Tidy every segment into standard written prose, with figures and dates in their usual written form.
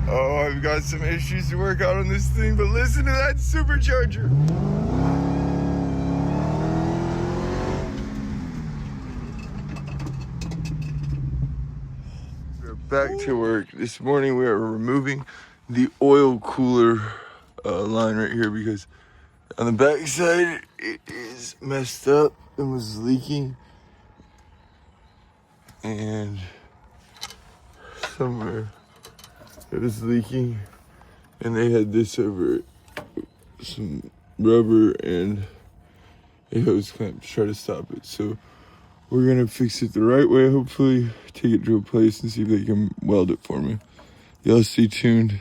Oh, I've got some issues to work out on this thing, but listen to that supercharger. We're back to work. This morning we are removing the oil cooler line right here because on the back side it is messed up and was leaking, and somewhere it was leaking, and they had this over it, some rubber and a hose clamp to try to stop it. So we're gonna fix it the right way, hopefully take it to a place and see if they can weld it for me. Y'all stay tuned.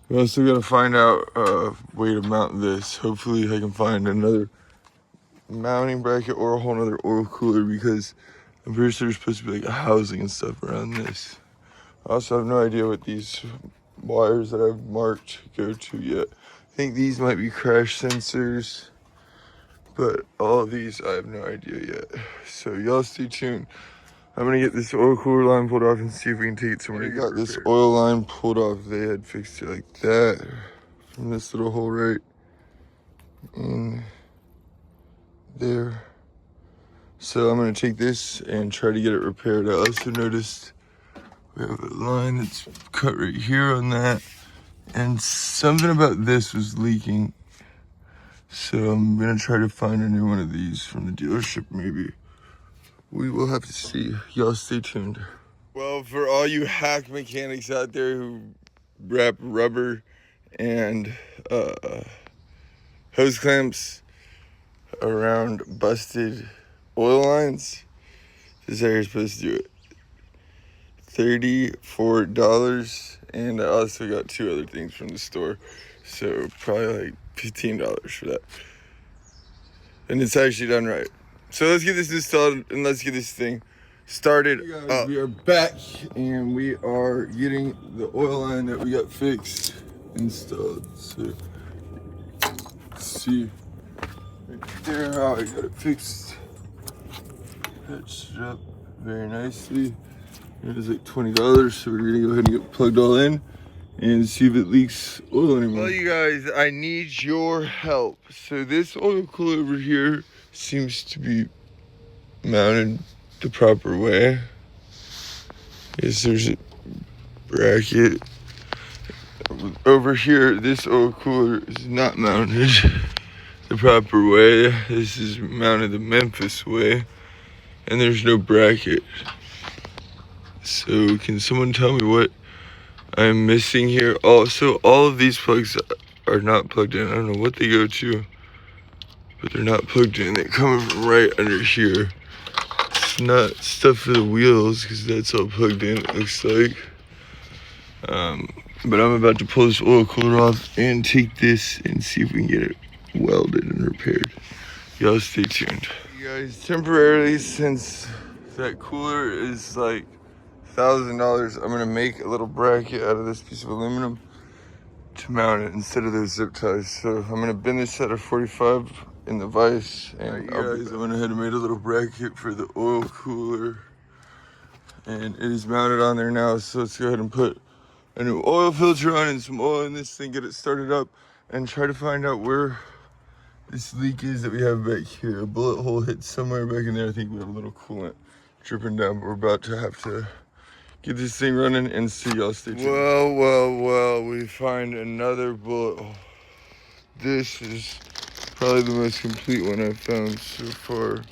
We also gotta find out a way to mount this. Hopefully I can find another mounting bracket or a whole other oil cooler, because I'm pretty sure there's supposed to be like a housing and stuff around this. I also have no idea what these wires that I've marked go to yet. I think these might be crash sensors, but all of these I have no idea yet. So y'all stay tuned. I'm gonna get this oil cooler line pulled off and see if we can take it somewhere. I got this oil line pulled off. They had fixed it like that from this little hole right in there. So I'm gonna take this and try to get it repaired. I also noticed we have a line that's cut right here on that, and something about this was leaking. So I'm gonna try to find a new one of these from the dealership maybe. We will have to see. Y'all stay tuned. Well, for all you hack mechanics out there who wrap rubber and hose clamps around busted oil lines, this is how you're supposed to do it. $34, and I also got two other things from the store, so probably like $15 for that. And it's actually done right. So let's get this installed and let's get this thing started. Hey guys, we are back and we are getting the oil line that we got fixed installed. So see right there how I got it fixed. Patched it up very nicely. It was like $20, so we're gonna go ahead and get it plugged all in and see if it leaks oil anymore. Well, you guys, I need your help. So this oil cooler over here seems to be mounted the proper way. Yes, there's a bracket. Over here, this oil cooler is not mounted the proper way. This is mounted the Memphis way, and there's no bracket. So can someone tell me what I'm missing here? Also, all of these plugs are not plugged in. I don't know what they go to, but they're not plugged in. They come from right under here. It's not stuff for the wheels because that's all plugged in, it looks like. But I'm about to pull this oil cooler off and take this and see if we can get it welded and repaired. Y'all stay tuned. You guys, temporarily, since that cooler is like $1,000, I'm gonna make a little bracket out of this piece of aluminum to mount it instead of those zip ties. So I'm gonna bend this at a 45 in the vise, and I went ahead and made a little bracket for the oil cooler, and it is mounted on there now. So let's go ahead and put a new oil filter on and some oil in this thing, get it started up, and try to find out where this leak is that we have back here. A bullet hole hit somewhere back in there. I think we have a little coolant dripping down, but we're about to have to get this thing running and see. Y'all stay tuned. Well, we find another bullet hole. This is probably the most complete one I've found so far.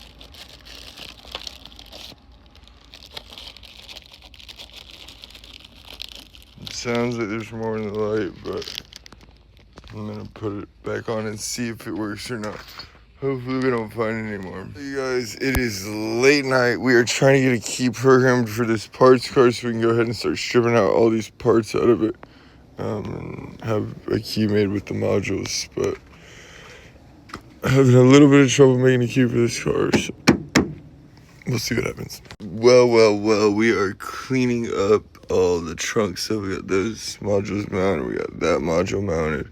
It sounds like there's more in the light, but I'm gonna put it back on and see if it works or not. Hopefully we don't find any more. You guys, it is late night. We are trying to get a key programmed for this parts car so we can go ahead and start stripping out all these parts out of it, and have a key made with the modules. But having a little bit of trouble making a key for this car, so we'll see what happens. Well, we are cleaning up all the trunk stuff. We got those modules mounted, we got that module mounted.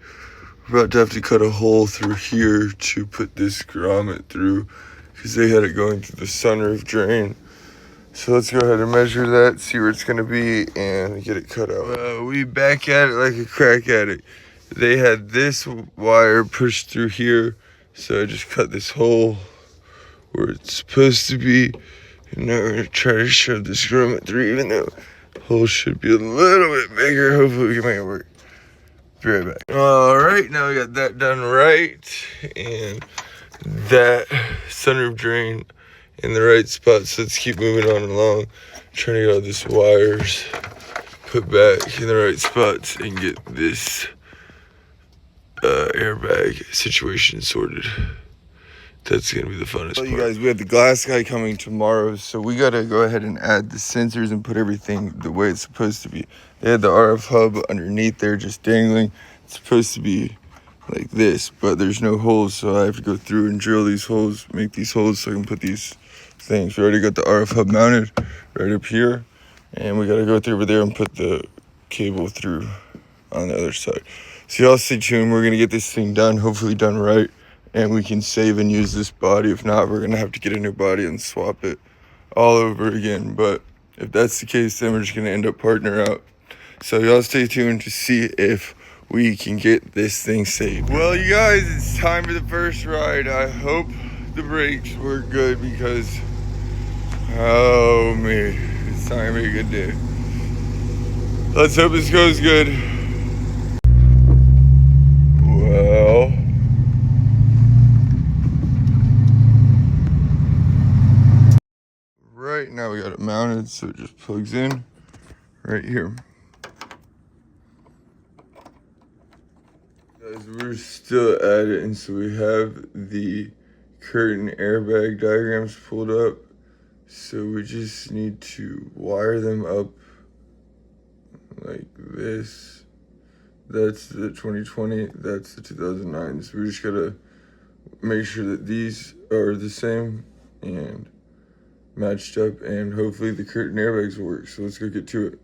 We're about to have to cut a hole through here to put this grommet through, because they had it going through the sunroof drain. So let's go ahead and measure that, see where it's gonna be, and get it cut out. We back at it like a crack addict. They had this wire pushed through here, so I just cut this hole where it's supposed to be. And now we're gonna try to shove this grommet through, even though the hole should be a little bit bigger. Hopefully we can make it work. Be right back. All right, now we got that done right, and that sunroof drain in the right spot. So let's keep moving on along, trying to get all these wires put back in the right spots and get this airbag situation sorted. That's gonna be the funnest part. You guys, we have the glass guy coming tomorrow, so we gotta go ahead and add the sensors and put everything the way it's supposed to be. They had the RF hub underneath there just dangling. It's supposed to be like this, but there's no holes, so I have to go through and drill these holes, make these holes so I can put these things. We already got the RF hub mounted right up here, and we gotta go through over there and put the cable through on the other side. So y'all stay tuned. We're gonna get this thing done, hopefully done right, and we can save and use this body. If not, we're gonna have to get a new body and swap it all over again. But if that's the case, then we're just gonna end up partner out. So y'all stay tuned to see if we can get this thing saved. Well, you guys, it's time for the first ride. I hope the brakes work good because, oh man, it's not gonna be a good day. Let's hope this goes good. Well, right now we got it mounted, so it just plugs in right here. Guys, we're still at it, and so we have the curtain airbag diagrams pulled up. So we just need to wire them up like this. That's the 2020, that's the 2009. So we just gotta make sure that these are the same and matched up, and hopefully the curtain airbags will work. So let's go get to it.